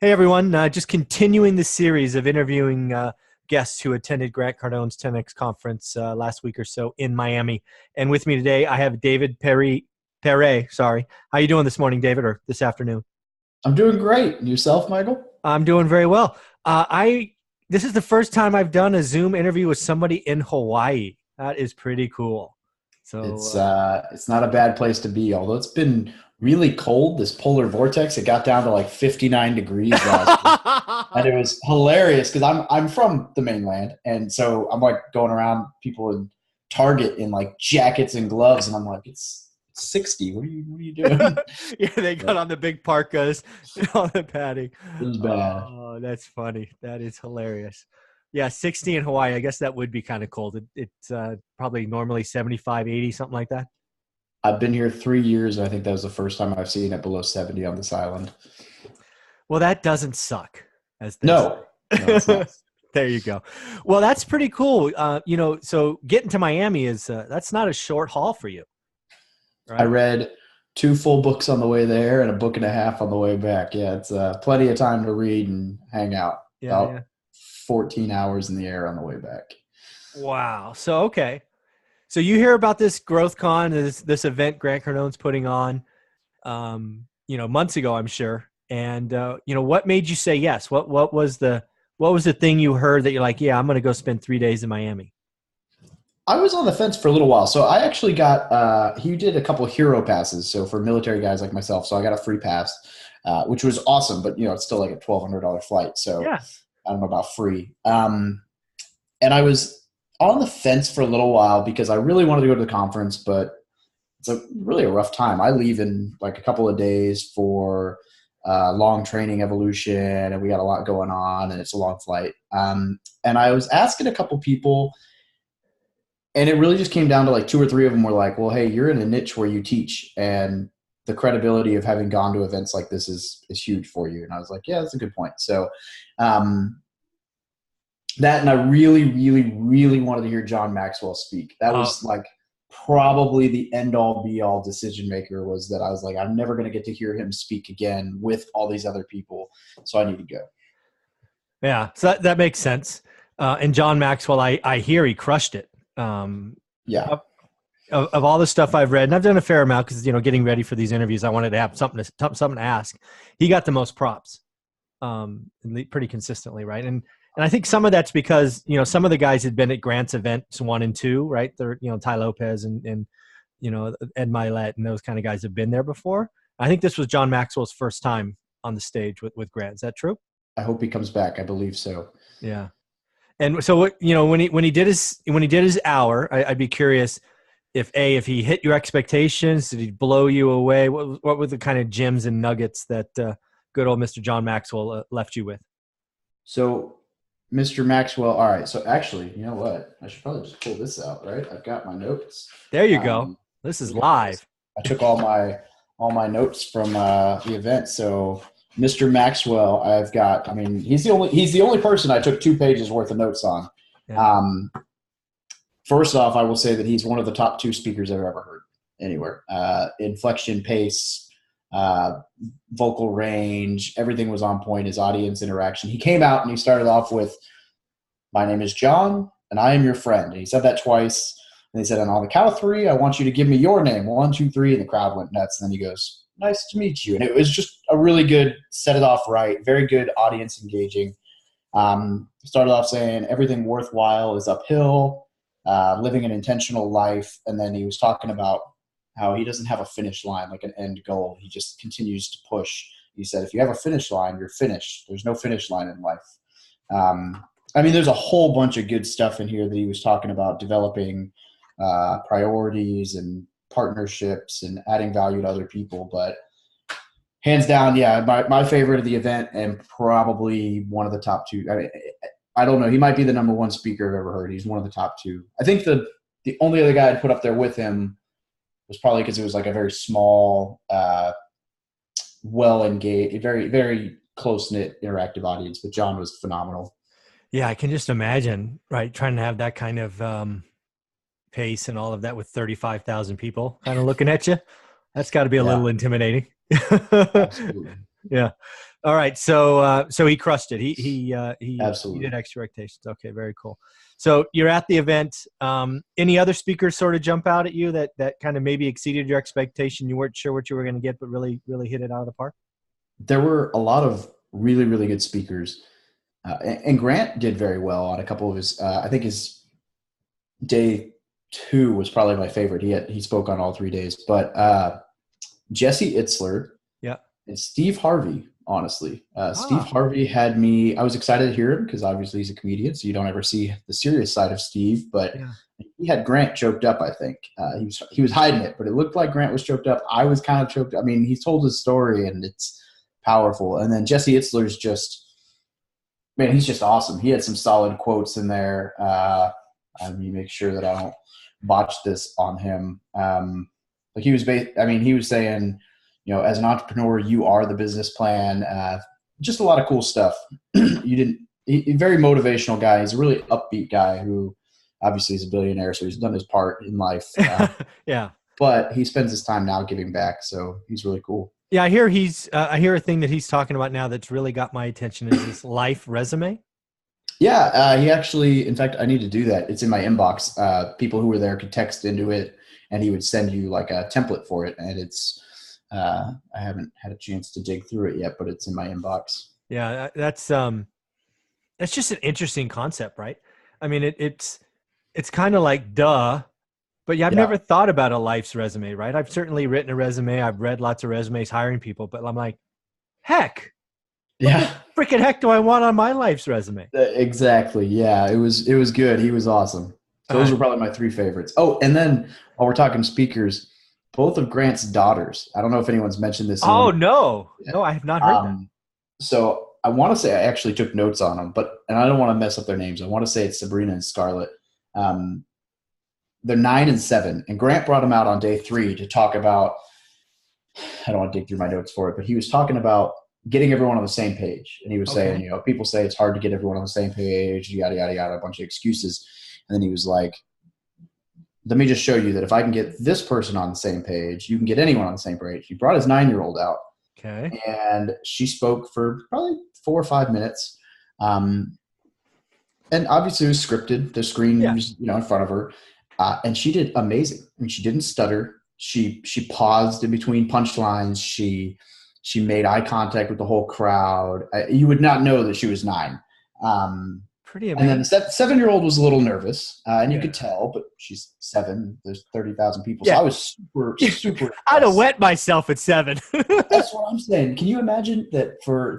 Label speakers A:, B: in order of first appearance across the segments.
A: Hey everyone, just continuing the series of interviewing guests who attended Grant Cardone's 10X conference last week or so in Miami. And with me today, I have David Pere, sorry. How you doing this morning, David, or this afternoon?
B: I'm doing great. And yourself, Michael?
A: I'm doing very well. This is the first time I've done a Zoom interview with somebody in Hawaii. That is pretty cool. So
B: It's not a bad place to be, although it's been really cold. This polar vortex, it got down to like 59 degrees last week. And it was hilarious because I'm from the mainland, and so I'm like going around people in Target in like jackets and gloves, and I'm like, it's 60. What are you doing?
A: yeah, they got
B: But
A: on the big parkas and all the padding.
B: it was bad.
A: Oh, that's funny. That is hilarious. Yeah, 60 in Hawaii. I guess that would be kind of cold. It's probably normally 75, 80, something like that.
B: I've been here 3 years, and I think that was the first time I've seen it below 70 on this island.
A: Well, that doesn't suck, as they
B: No, no, it's
A: say.
B: not.
A: There you go. Well, that's pretty cool. So getting to Miami is that's not a short haul for you,
B: I
A: right?
B: read two full books on the way there and a book and a half on the way back. Yeah, it's plenty of time to read and hang out.
A: Yeah, yeah.
B: About 14 hours in the air on the way back.
A: Wow. So okay. So you hear about this Growth Con, this event Grant Cardone's putting on, months ago, I'm sure. And what made you say yes? What was the thing you heard that you're like, yeah, I'm going to go spend 3 days in Miami?
B: I was on the fence for a little while. So I actually got, he did a couple hero passes. So for military guys like myself, so I got a free pass, which was awesome, but it's still like a $1,200 flight. So
A: Yeah.
B: I don't know about free. And I was on the fence for a little while because I really wanted to go to the conference, but it's really a rough time. I leave in like a couple of days for long training evolution, and we got a lot going on, and it's a long flight. And I was asking a couple people, and it really just came down to like two or three of them were like, well, hey, you're in a niche where you teach, and the credibility of having gone to events like this is huge for you. And I was like, yeah, that's a good point. So um, that, and I really, really, really wanted to hear John Maxwell speak. That
A: Uh,
B: was like probably the end all be all decision maker, was that I was like, I'm never going to get to hear him speak again with all these other people. So I need to go.
A: yeah. So that makes sense. And John Maxwell, I hear he crushed it. Um,
B: Yeah.
A: of all the stuff I've read, and I've done a fair amount because getting ready for these interviews, I wanted to have something to ask. He got the most props, pretty consistently, right? And I think some of that's because some of the guys had been at Grant's events 1 and 2, right? They're Ty Lopez and Ed Milet and those kind of guys have been there before. I think this was John Maxwell's first time on the stage with Grant. Is that true?
B: I hope he comes back. I believe so.
A: Yeah. And so when he did his hour, I'd be curious if he hit your expectations, did he blow you away? What were the kind of gems and nuggets that good old Mr. John Maxwell left you with?
B: So Mr. Maxwell. All right. So actually, you know what? I should probably just pull this out, right? I've got my notes.
A: There you go.
B: Um,
A: This is
B: look at this.
A: live.
B: I took all my notes from the event. So Mr. Maxwell, I've got. I mean, he's the only person I took 2 pages worth of notes on.
A: Yeah.
B: First off, I will say that he's one of the top two speakers I've ever heard anywhere. Inflection, pace, vocal range, everything was on point. His audience interaction. He came out and he started off with, "My name is John, and I am your friend." And he said that twice. And he said, "And on the count of three, I want you to give me your name. 1, 2, 3." And the crowd went nuts. And then he goes, "Nice to meet you." And it was just a really good, set it off right, very good audience engaging. Started off saying everything worthwhile is uphill, living an intentional life. And then he was talking about how he doesn't have a finish line, like an end goal. He just continues to push. He said, if you have a finish line, you're finished. There's no finish line in life. I mean, there's a whole bunch of good stuff in here that he was talking about, developing priorities and partnerships and adding value to other people. But hands down, yeah, my favorite of the event, and probably one of the top two. I don't know. He might be the number one speaker I've ever heard. He's one of the top two. I think the only other guy I'd put up there with him was probably because it was like a very small, well engaged, very, very close knit, interactive audience. But John was phenomenal.
A: Yeah, I can just imagine, right? Trying to have that kind of pace and all of that with 35,000 people kind of looking at you. That's got to be a
B: Yeah,
A: little intimidating.
B: absolutely.
A: Yeah. All right. So he crushed it. He did
B: Absolutely.
A: expectations. Okay. Very cool. So you're at the event. Any other speakers sort of jump out at you that kind of maybe exceeded your expectation? You weren't sure what you were going to get, but really, really hit it out of the park?
B: There were a lot of really, really good speakers. And Grant did very well on a couple of his, I think his day two was probably my favorite. He spoke on all 3 days, but Jesse Itzler
A: Yeah.
B: and Steve Harvey, honestly. Steve
A: Ah,
B: Harvey had me, I was excited to hear him because obviously he's a comedian, so you don't ever see the serious side of Steve, but
A: yeah.
B: he had Grant choked up, I think. He was hiding it, but it looked like Grant was choked up. I was kind of choked up. I mean, he told his story and it's powerful. And then Jesse Itzler's just, man, he's just awesome. He had some solid quotes in there. Let me make sure that I don't botch this on him. Like he was saying, as an entrepreneur, you are the business plan. Just a lot of cool stuff. Very motivational guy. He's a really upbeat guy who obviously is a billionaire, so he's done his part in life.
A: Yeah.
B: But he spends his time now giving back, so he's really cool.
A: Yeah. I hear a thing that he's talking about now that's really got my attention is this life resume.
B: Yeah, he actually, in fact, I need to do that. It's in my inbox. People who were there could text into it, and he would send you like a template for it. And I haven't had a chance to dig through it yet, but it's in my inbox.
A: Yeah. That's just an interesting concept, right? I mean, it's kind of like duh, but yeah, I've
B: Yeah,
A: never thought about a life's resume, right? I've certainly written a resume. I've read lots of resumes hiring people, but I'm like, heck, what the
B: yeah,
A: freaking heck do I want on my life's resume?
B: exactly. Yeah, it was good. He was awesome. So those
A: Uh,
B: were probably my three favorites. Oh, and then while we're talking speakers, both of Grant's daughters. I don't know if anyone's mentioned this in one
A: oh
B: of
A: no,
B: your.
A: no, I have not heard that.
B: So I want to say I actually took notes on them, and I don't want to mess up their names. I want to say it's Sabrina and Scarlett. Um, they're 9 and 7, and Grant brought them out on day 3 to talk about. I don't want to dig through my notes for it, but he was talking about getting everyone on the same page, and he was saying,
A: Okay.
B: people say it's hard to get everyone on the same page, yada yada yada, a bunch of excuses, and then he was like, "Let me just show you that if I can get this person on the same page, you can get anyone on the same page." He brought his 9-year-old out
A: Okay.
B: and she spoke for probably 4 or 5 minutes. Um, and obviously it was scripted. The screen
A: Yeah.
B: was, in front of her. And she did amazing. I mean, she didn't stutter. She paused in between punchlines. She made eye contact with the whole crowd. You would not know that she was 9. Um,
A: Pretty
B: and then the
A: amazing.
B: 7-year-old was a little nervous, and you
A: Yeah.
B: could tell, but she's 7. There's 30,000 people. So
A: Yeah.
B: I was super, super
A: I'd have
B: impressed.
A: wet myself at 7.
B: That's what I'm saying. Can you imagine that for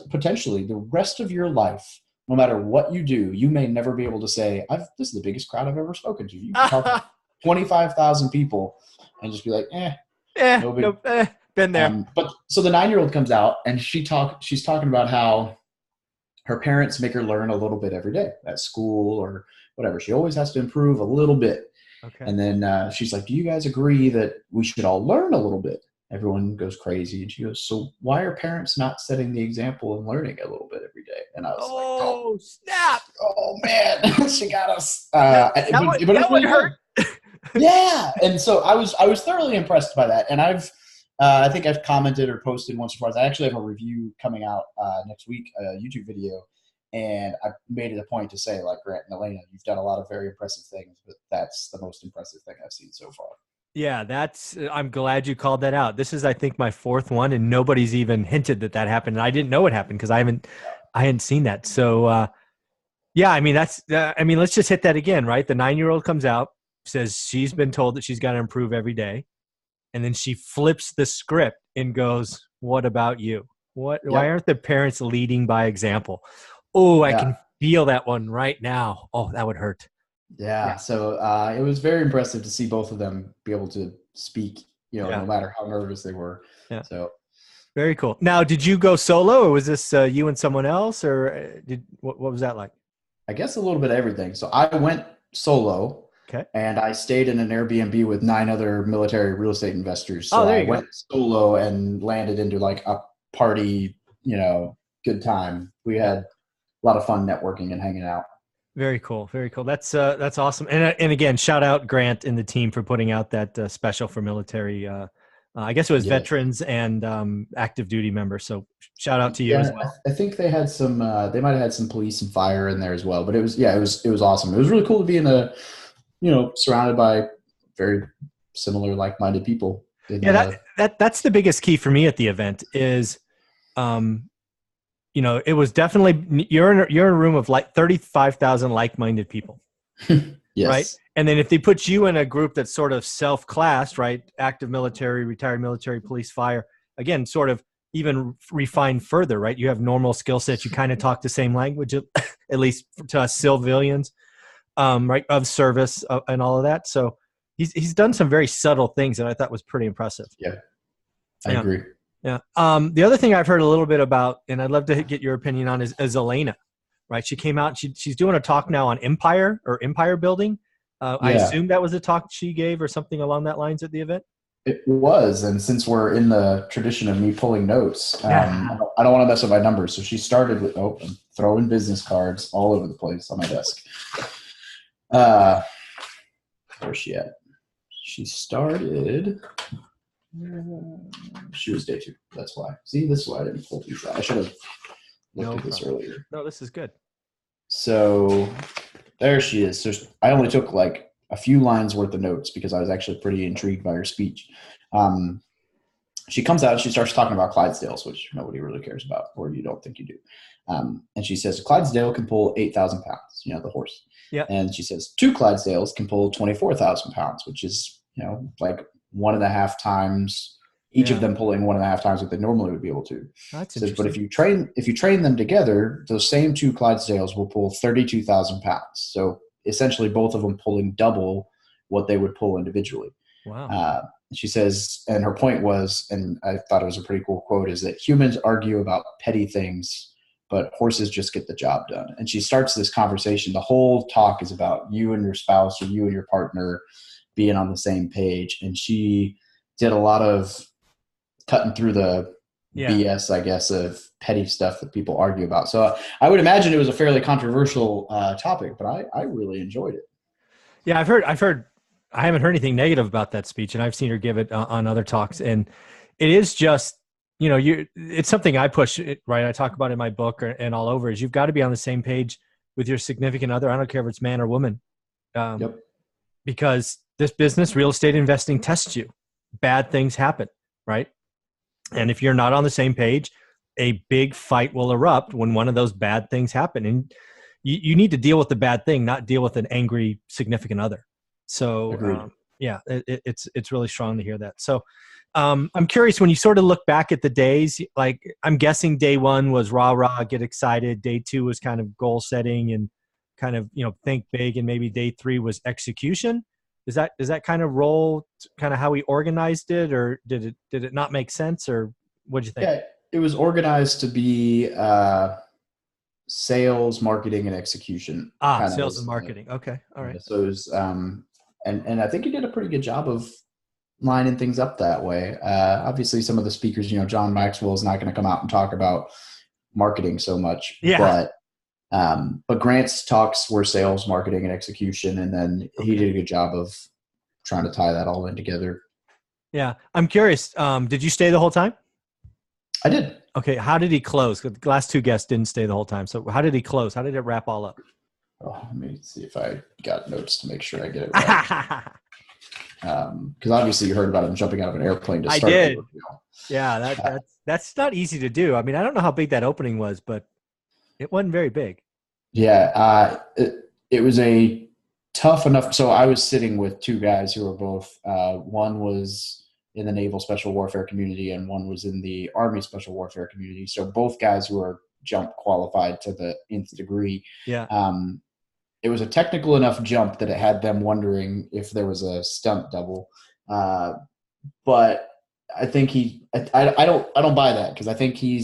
B: potentially the rest of your life, no matter what you do, you may never be able to say, this is the biggest crowd I've ever spoken to. You can talk to 25,000 people and just be like, no big.
A: No, been there.
B: But so the 9-year-old comes out and she's talking about how her parents make her learn a little bit every day at school or whatever. She always has to improve a little bit.
A: Okay.
B: And then she's like, "Do you guys agree that we should all learn a little bit?" Everyone goes crazy. And she goes, "So why are parents not setting the example and learning a little bit every day?" And I was like,
A: Oh, snap.
B: oh man, she got us. But
A: That
B: it's
A: would
B: really
A: hurt.
B: good. Yeah. And so I was thoroughly impressed by that. And I think I've commented or posted once or twice. I actually have a review coming out next week, a YouTube video. And I made it a point to say, like, Grant and Elena, you've done a lot of very impressive things, but that's the most impressive thing I've seen so far.
A: Yeah, I'm glad you called that out. This is, I think, my 4th one, and nobody's even hinted that happened. And I didn't know it happened because I hadn't seen that. So, yeah, I mean, let's just hit that again, right? The 9-year-old comes out, says she's been told that she's got to improve every day. And then she flips the script and goes, "What about you? Why
B: Yep.
A: aren't the parents leading by example?" Oh, I
B: Yeah.
A: can feel that one right now. Oh, that would hurt.
B: Yeah.
A: Yeah.
B: So it was very impressive to see both of them be able to speak,
A: Yeah.
B: no matter how nervous they were.
A: Yeah.
B: So
A: Very cool. Now, did you go solo, or was this you and someone else, or what was that like?
B: I guess a little bit of everything. So I went solo
A: Okay.
B: and I stayed in an Airbnb with 9 other military real estate investors.
A: Oh,
B: So
A: there
B: I
A: you go.
B: went solo and landed into like a party, good time. We had a lot of fun networking and hanging out.
A: Very cool. Very cool. That's awesome. And again, shout out Grant and the team for putting out that special for military I guess it was
B: Yeah.
A: veterans and active duty members. So shout out to you as
B: Yeah,
A: well.
B: I think they had some. They might have had some police and fire in there as well. But it was awesome. It was really cool to be in a, surrounded by very similar, like-minded people.
A: Yeah, that's the biggest key for me at the event is, um, it was definitely you're in a room of like 35,000 like-minded people, right?
B: Yes.
A: And then if they put you in a group that's sort of self-classed, right? Active military, retired military, police, fire, again, sort of even refined further, right? You have normal skill sets. You kind of talk the same language, at least to us civilians, right? Of service and all of that. So he's done some very subtle things that I thought was pretty impressive.
B: Yeah, I
A: Yeah.
B: agree.
A: Yeah. The other thing I've heard a little bit about, and I'd love to get your opinion on, is Elena, right? She came out. She's doing a talk now on empire building. I
B: Yeah,
A: assume that was a talk she gave or something along that lines at the event.
B: it was. And since we're in the tradition of me pulling notes,
A: Yeah.
B: I don't want to mess up my numbers. So she started with, I'm throwing business cards all over the place on my desk. Where's she at? She started. She was day 2. That's why. See, this is why I didn't pull these out. I should have looked at this earlier.
A: No, this is good.
B: So there she is. So I only took like a few lines worth of notes because I was actually pretty intrigued by her speech. She comes out and she starts talking about Clydesdales, which nobody really cares about, or you don't think you do. And she says, Clydesdale can pull 8,000 pounds, the horse.
A: Yeah.
B: And she says, 2 Clydesdales can pull 24,000 pounds, which is, like 1.5 times, each of them pulling 1.5 times what they normally would be able to.
A: That's
B: Says, but
A: interesting.
B: if you train them together, those same 2 Clydesdales will pull 32,000 pounds. So essentially both of them pulling double what they would pull individually.
A: Wow.
B: She says, and her point was, and I thought it was a pretty cool quote, is that humans argue about petty things, but horses just get the job done. And she starts this conversation. The whole talk is about you and your spouse or you and your partner being on the same page. And she did a lot of cutting through the BS, I guess, of petty stuff that people argue about. So I would imagine it was a fairly controversial topic, but I really enjoyed it.
A: Yeah, I've heard. I haven't heard anything negative about that speech, and I've seen her give it on other talks. And it is just, it's something I push, right? I talk about in my book and all over, is you've got to be on the same page with your significant other. I don't care if it's man or woman, because this business, real estate investing, tests you. Bad things happen, right? And if you're not on the same page, a big fight will erupt when one of those bad things happen. And you need to deal with the bad thing, not deal with an angry significant other. So it's really strong to hear that. So I'm curious, when you sort of look back at the days, like I'm guessing day 1 was rah, rah, get excited. Day 2 was kind of goal setting and kind of, think big. And maybe day 3 was execution. Does that kind of roll kind of how we organized it, or did it not make sense, or what'd you think?
B: Yeah, it was organized to be sales, marketing, and execution.
A: Sales and marketing. Okay. All right.
B: So it was, and I think he did a pretty good job of lining things up that way. Obviously, some of the speakers, John Maxwell is not going to come out and talk about marketing so much.
A: Yeah.
B: But Grant's talks were sales, marketing, and execution, and then he did a good job of trying to tie that all in together.
A: Yeah. I'm curious. Did you stay the whole time?
B: I did.
A: Okay. How did he close? The last 2 guests didn't stay the whole time. So how did he close? How did it wrap all up?
B: Oh, let me see if I got notes to make sure I get it right. Because obviously you heard about him jumping out of an airplane to start.
A: I did. Yeah, that's not easy to do. I mean, I don't know how big that opening was, but it wasn't very big.
B: Yeah, it was a tough enough. So I was sitting with 2 guys who were both. One was in the Naval Special Warfare community, and one was in the Army Special Warfare community. So both guys who are jump qualified to the nth degree.
A: Yeah.
B: It was a technical enough jump that it had them wondering if there was a stunt double. But I think I don't buy that, because I think he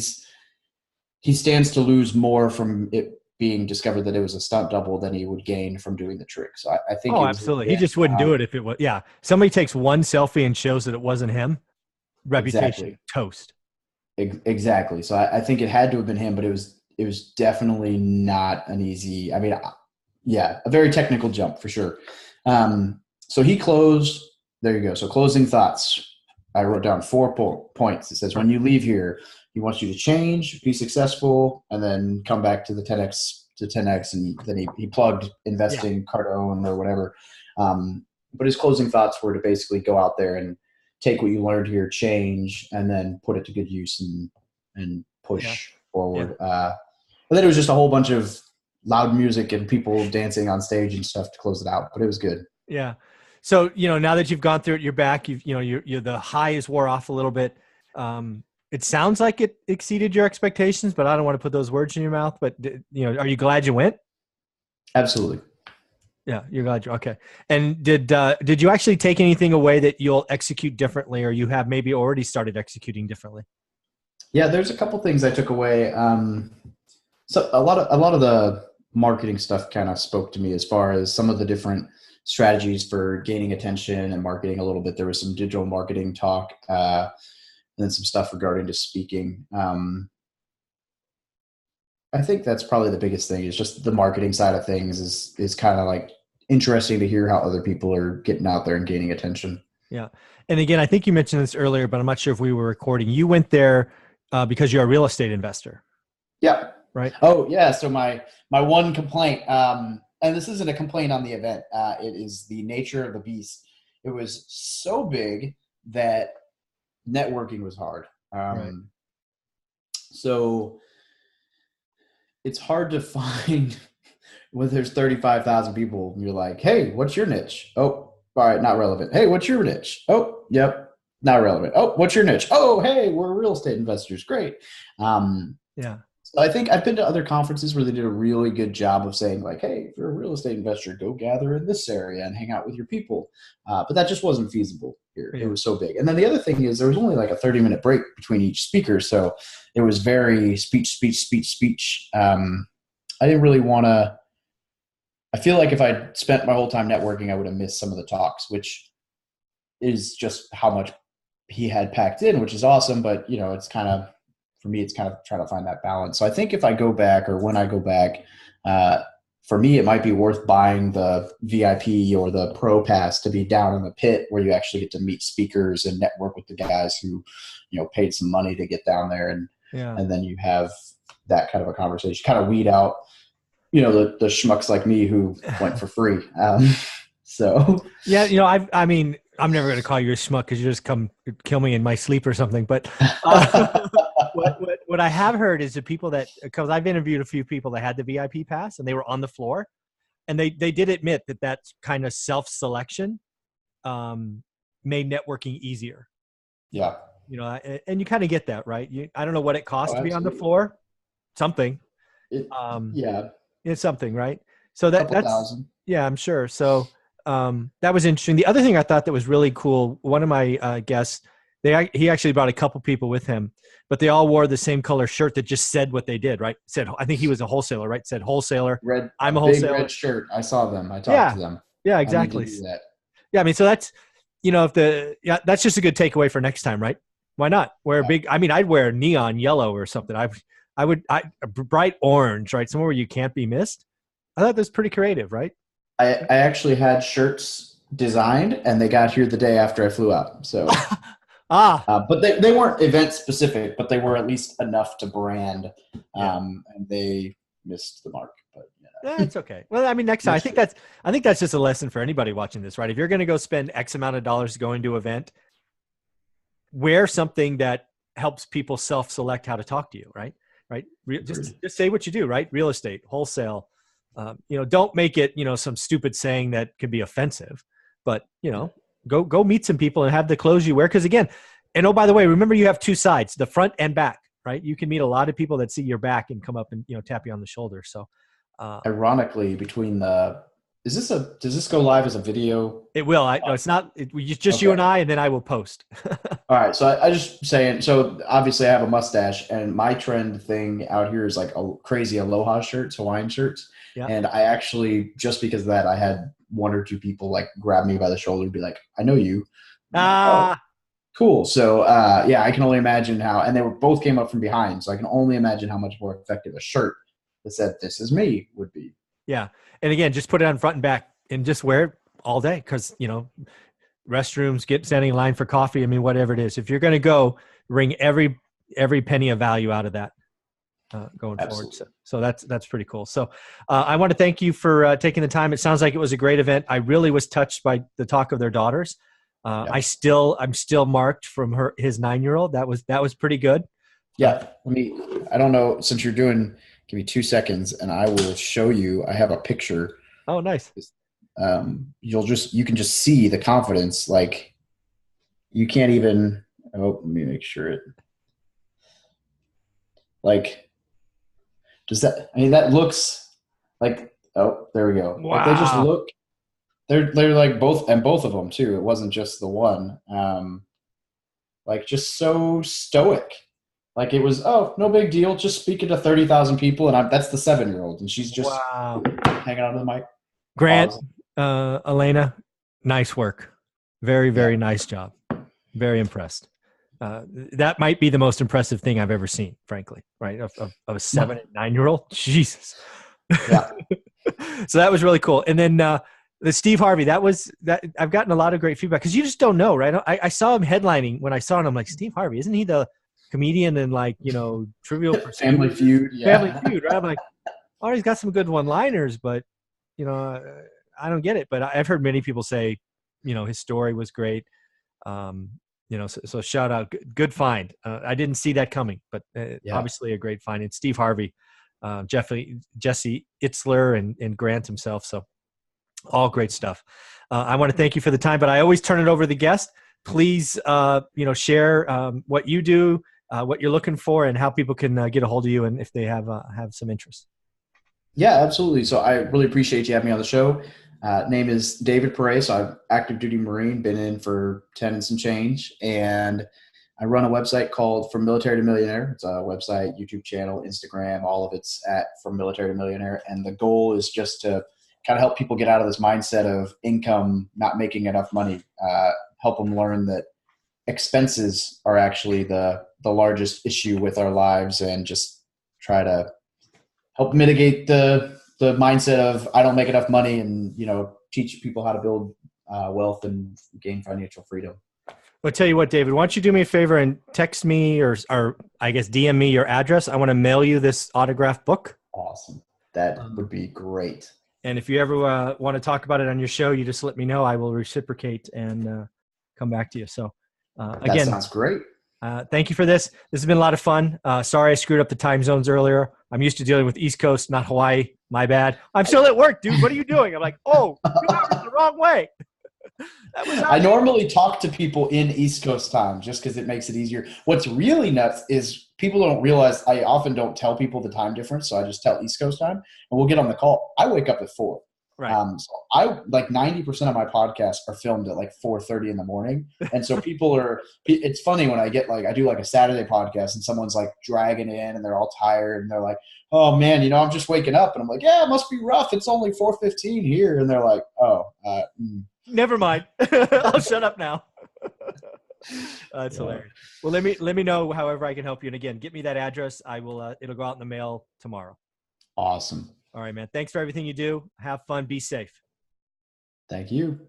B: stands to lose more from it being discovered that it was a stunt double than he would gain from doing the trick. So I think.
A: Oh, absolutely. He just wouldn't do it if it was. Yeah. Somebody takes one selfie and shows that it wasn't him. Reputation toast.
B: Exactly. So I think it had to have been him, but it was definitely not an easy. I mean, a very technical jump for sure. So he closed. There you go. So closing thoughts. I wrote down 4 points. It says, when you leave here, he wants you to change, be successful, and then come back to the 10X. And then he plugged investing, Cardone or whatever. But his closing thoughts were to basically go out there and take what you learned here, change, and then put it to good use and push forward. And then it was just a whole bunch of loud music and people dancing on stage and stuff to close it out, but it was good.
A: Yeah. So, now that you've gone through it, you're back, you're the high is wore off a little bit. It sounds like it exceeded your expectations, but I don't want to put those words in your mouth, but are you glad you went?
B: Absolutely.
A: Yeah. You're glad okay. And did you actually take anything away that you'll execute differently, or you have maybe already started executing differently?
B: Yeah, there's a couple things I took away. So a lot of the marketing stuff kind of spoke to me as far as some of the different strategies for gaining attention and marketing a little bit. There was some digital marketing talk, and then some stuff regarding to speaking. I think that's probably the biggest thing, is just the marketing side of things is kind of like interesting to hear how other people are getting out there and gaining attention.
A: Yeah. And again, I think you mentioned this earlier, but I'm not sure if we were recording. You went there because you're a real estate investor.
B: Yeah.
A: Right.
B: Oh yeah. So my one complaint, and this isn't a complaint on the event. It is the nature of the beast. It was so big that networking was hard.
A: Right.
B: So it's hard to find when there's 35,000 people and you're like, hey, what's your niche? Oh, all right. Not relevant. Hey, what's your niche? Oh, yep. Not relevant. Oh, what's your niche? Oh, hey, we're real estate investors. Great.
A: Yeah.
B: So I think I've been to other conferences where they did a really good job of saying like, hey, if you're a real estate investor, go gather in this area and hang out with your people. But that just wasn't feasible here.
A: Yeah.
B: It was so big. And then the other thing is there was only like a 30-minute break between each speaker. So it was very speech. I didn't really want to, I feel like if I'd spent my whole time networking, I would have missed some of the talks, which is just how much he had packed in, which is awesome. But, it's kind of, for me, it's kind of trying to find that balance. So I think if I go back, or when I go back, for me, it might be worth buying the VIP or the Pro Pass to be down in the pit where you actually get to meet speakers and network with the guys who, paid some money to get down there. And then you have that kind of a conversation, kind of weed out, the schmucks like me who went for free. So
A: yeah, I mean, I'm never going to call you a schmuck because you just come kill me in my sleep or something. But what I have heard is the people because I've interviewed a few people that had the VIP pass and they were on the floor, and they did admit that kind of self-selection made networking easier.
B: Yeah.
A: And you kind of get that, right? I don't know what it costs to be on the floor. Something.
B: Yeah.
A: It's something, right? So that's
B: $1,000.
A: Yeah, I'm sure. So that was interesting. The other thing I thought that was really cool, one of my guests, he actually brought a couple people with him, but they all wore the same color shirt that just said what they did, right? I think he was a wholesaler, right? Said wholesaler.
B: Red.
A: I'm a wholesaler.
B: Big red shirt. I saw them. I talked to them.
A: Yeah, exactly.
B: I need to do that.
A: Yeah, I mean, so that's that's just a good takeaway for next time, right? Why not wear I'd wear neon yellow or something. I would bright orange, right? Somewhere where you can't be missed. I thought that was pretty creative, right?
B: I actually had shirts designed, and they got here the day after I flew out. So, but they weren't event specific, but they were at least enough to brand, and they missed the mark. But
A: it's okay. Well, I mean, next time, I think that's just a lesson for anybody watching this, right? If you're going to go spend X amount of dollars going to an event, wear something that helps people self-select how to talk to you, right? Right. Just say what you do, right? Real estate, wholesale. Don't make it, some stupid saying that could be offensive, but go meet some people and have the clothes you wear. Cause again, and oh, by the way, remember you have two sides, the front and back, right? You can meet a lot of people that see your back and come up and, tap you on the shoulder. So,
B: ironically, does this go live as a video?
A: It will. No, it's not. It's just you and I, and then I will post.
B: All right. So I just saying, so obviously I have a mustache, and my trend thing out here is like a crazy aloha shirts, Hawaiian shirts. Yeah. And I actually, just because of that, I had one or two people like grab me by the shoulder and be like, I know you. Oh, cool. So I can only imagine how, and both came up from behind. So I can only imagine how much more effective a shirt that said, this is me would be.
A: Yeah. And again, just put it on front and back and just wear it all day. Cause restrooms, standing in line for coffee. I mean, whatever it is, if you're going to go, wring every penny of value out of that going forward. So that's pretty cool. So I want to thank you for taking the time. It sounds like it was a great event. I really was touched by the talk of their daughters. I'm still marked from his 9-year-old. That was pretty good.
B: Yeah. I don't know, since you're doing, give me 2 seconds and I will show you. I have a picture.
A: Oh, nice.
B: You can just see the confidence. Like, you can't even, let me make sure it, like, that looks like, oh, there we go.
A: Wow.
B: Like, they just look, they're like both of them too. It wasn't just the one, like, just so stoic. Like, it was, oh, no big deal. Just speaking to 30,000 people. And that's the 7-year-old. And she's just hanging on to the mic.
A: Grant, Elena, nice work. Very, very nice job. Very impressed. That might be the most impressive thing I've ever seen, frankly, right? Of a 7 and 9-year-old. Jesus.
B: Yeah.
A: So that was really cool. And then the Steve Harvey, that I've gotten a lot of great feedback because you just don't know, right? I saw him headlining when I saw him. I'm like, Steve Harvey, isn't he the comedian and, like, Trivial Pursuit?
B: Family Feud. Yeah.
A: Family Feud, right? I'm like, oh, he's got some good one-liners, but I don't get it. But I've heard many people say, his story was great. So shout out, good find. I didn't see that coming, but obviously a great find. And Steve Harvey, Jesse Itzler, and Grant himself. So all great stuff. I want to thank you for the time, but I always turn it over to the guest. Please, share what you do, what you're looking for, and how people can get a hold of you, and if they have some interest.
B: Yeah, absolutely. So I really appreciate you having me on the show. Name is David Pere. So I'm active duty Marine, been in for 10 and some change. And I run a website called From Military to Millionaire. It's a website, YouTube channel, Instagram, all of it's at From Military to Millionaire. And the goal is just to kind of help people get out of this mindset of income, not making enough money, help them learn that expenses are actually the largest issue with our lives, and just try to help mitigate the mindset of I don't make enough money, and teach people how to build wealth and gain financial freedom.
A: Well, tell you what, David, why don't you do me a favor and text me or I guess DM me your address. I want to mail you this autographed book.
B: Awesome. That would be great.
A: And if you ever want to talk about it on your show, you just let me know. I will reciprocate and come back to you. So again, that
B: sounds great.
A: Thank you for this. This has been a lot of fun. Sorry I screwed up the time zones earlier. I'm used to dealing with East Coast, not Hawaii. My bad. I'm still at work, dude. What are you doing? I'm like, oh, you went the wrong way.
B: I normally talk to people in East Coast time just because it makes it easier. What's really nuts is people don't realize I often don't tell people the time difference, so I just tell East Coast time, and we'll get on the call. I wake up at 4.
A: Right.
B: So I like 90% of my podcasts are filmed at like 4:30 in the morning. And so it's funny when I get I do like a Saturday podcast and someone's like dragging in and they're all tired and they're like, oh man, I'm just waking up. And I'm like, yeah, it must be rough. It's only 4:15 here. And they're like, oh,
A: never mind. I'll shut up now. That's hilarious. Well, let me know however I can help you. And again, get me that address. I will, it'll go out in the mail tomorrow.
B: Awesome.
A: All right, man. Thanks for everything you do. Have fun. Be safe.
B: Thank you.